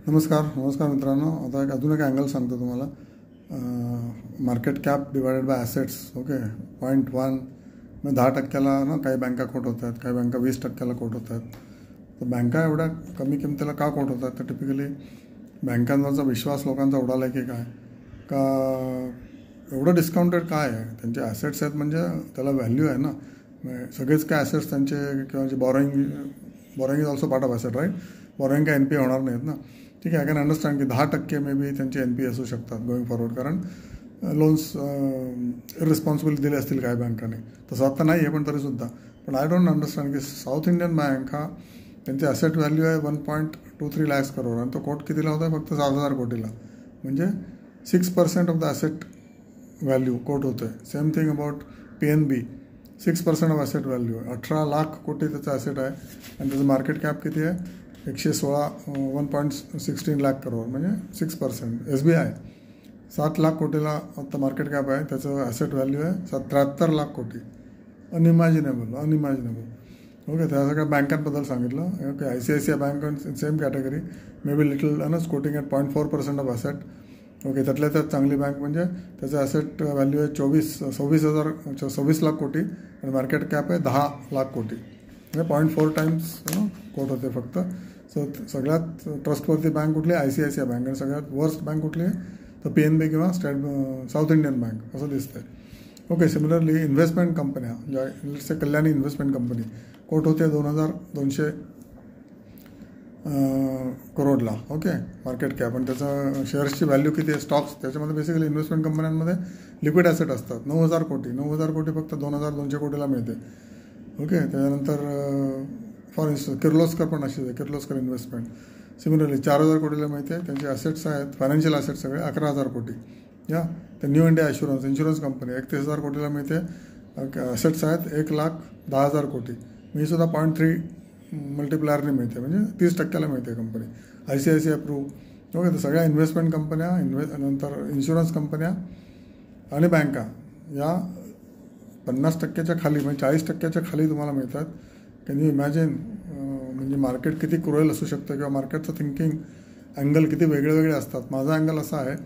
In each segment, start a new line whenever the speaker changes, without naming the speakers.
नमस्कार मित्रांनो. आता अजून एक अँगल सांगतो तुम्हाला. Market cap divided by assets. Okay, 0.1 मग 10% ना काही बँका कोट होत आहेत, काही बँका 20% कोट होत आहेत. तर बँका एवढ्या कमी किमतीला का कोट होत आहेत? तर टिपिकली बँकांवरचा विश्वास लोकांचा उडाला आहे की काय, का एवढं डिस्काउंटेड काय आहे? त्यांचे ॲसेट्स आहेत म्हणजे त्याला व्हॅल्यू आहे ना. सगळेच काय ॲसेट्स त्यांचे, किंवा जे borrowing is also part of asset, right? Borrowing काय NPA होणार नाहीत ना. ठीक आहे, आय कॅन अंडरस्टँड की 10% मे बी त्यांचे NPA असू शकतात गोईंग फॉरवर्ड, कारण लोन्स इररिस्पॉन्सिबल दिले असतील काय बँकाने. तसं आता नाही आहे, पण तरीसुद्धा. पण आय डोंट अंडरस्टँड की साऊथ इंडियन बँक हा त्यांची ॲसेट व्हॅल्यू आहे 1.23 लाख करोड, आणि तो कोट कितीला होता? फक्त 7,000 कोटीला. म्हणजे 6% ऑफ द ॲसेट व्हॅल्यू कोट होतं आहे. सेम थिंग अबाउट PNB, 6% ऑफ ॲसेट व्हॅल्यू आहे. 18 लाख कोटी त्याचं ॲसेट आहे, आणि त्याचं मार्केट कॅप किती आहे? 116 लाख करोड, म्हणजे 6%. SBI 7 लाख कोटीला आता मार्केट कॅप आहे, त्याचं ॲसेट व्हॅल्यू आहे 73 लाख कोटी. अनइमॅजिनेबल. ओके, त्या सगळ्या बँकांबद्दल सांगितलं. Okay, ICICI bank same category, may be little quoting at 0.4% of asset. Okay, त्यातल्या त्यात चांगली बँक म्हणजे त्याचं ॲसेट व्हॅल्यू आहे 26 लाख कोटी, आणि मार्केट कॅप आहे 10 लाख कोटी. म्हणजे 0.4 टाइम्स कोट होते फक्त. सगळ्यात ट्रस्टवरती बँक कुठली? ICICI bank. आणि सगळ्यात वर्स्ट बँक कुठली आहे? तर PNB किंवा साऊथ इंडियन बँक, असं दिसतंय. ओके, सिमिलरली इन्व्हेस्टमेंट कंपन्या, ज्या कल्याणी इन्व्हेस्टमेंट कंपनी कोट होते 2,200 करोडला. Okay, market cap. आणि त्याचं शेअर्सची व्हॅल्यू किती आहे? स्टॉक्स त्याच्यामध्ये बेसिकली इन्व्हेस्टमेंट कंपन्यांमध्ये लिक्विड ॲसेट असतात. 9,000 कोटी फक्त 2,200 कोटीला मिळते. ओके, त्याच्यानंतर फॉर इन्स्टन्स किर्लोस्कर पण अशीच आहे, किर्लोस्कर इन्व्हेस्टमेंट. सिमिलरली 4,000 कोटीला मिळते. त्यांचे ॲसेट्स आहेत, फायनान्शियल ॲसेट्स सगळे 11,000 कोटी. या तर न्यू इंडिया इन्शुरन्स कंपनी 31,000 कोटीला मिळते. ॲसेट्स आहेत 1,10,000 कोटी. मी सुद्धा 0.3 मल्टिप्लायरने मिळते, म्हणजे 30%ला मिळते कंपनी. ICICI prove. ओके, तर सगळ्या इन्व्हेस्टमेंट कंपन्या, नंतर इन्शुरन्स कंपन्या आणि बँका या 50%च्या खाली, म्हणजे 40%च्या खाली तुम्हाला मिळतात. Can you imagine? म्हणजे मार्केट किती क्रुएल असू शकतं, किंवा मार्केटचं थिंकिंग अँगल किती वेगळे असतात. माझा अँगल असा आहे,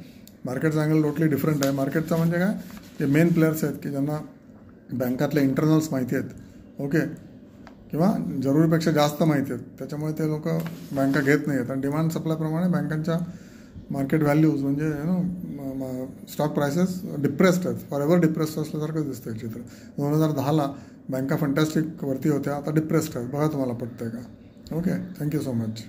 मार्केटचा अँगल टोटली डिफरंट आहे. मार्केटचा म्हणजे काय, जे मेन प्लेयर्स आहेत की ज्यांना बँकातले इंटरनल्स माहिती आहेत, ओके, किंवा जरुरीपेक्षा जास्त माहिती आहेत, त्याच्यामुळे ते लोक बँका घेत नाही आहेत. आणि डिमांड सप्लायप्रमाणे बँकांच्या मार्केट व्हॅल्यूज म्हणजे स्टॉक प्रायसेस डिप्रेस्ड आहेत. फॉर एव्हर डिप्रेस्ड असल्यासारखंच दिसतं हे चित्र. 2010ला बँका फंटॅस्टिक वरती होत्या, आता डिप्रेस्ड आहेत. बघा तुम्हाला पटतंय का? Okay, thank you so much.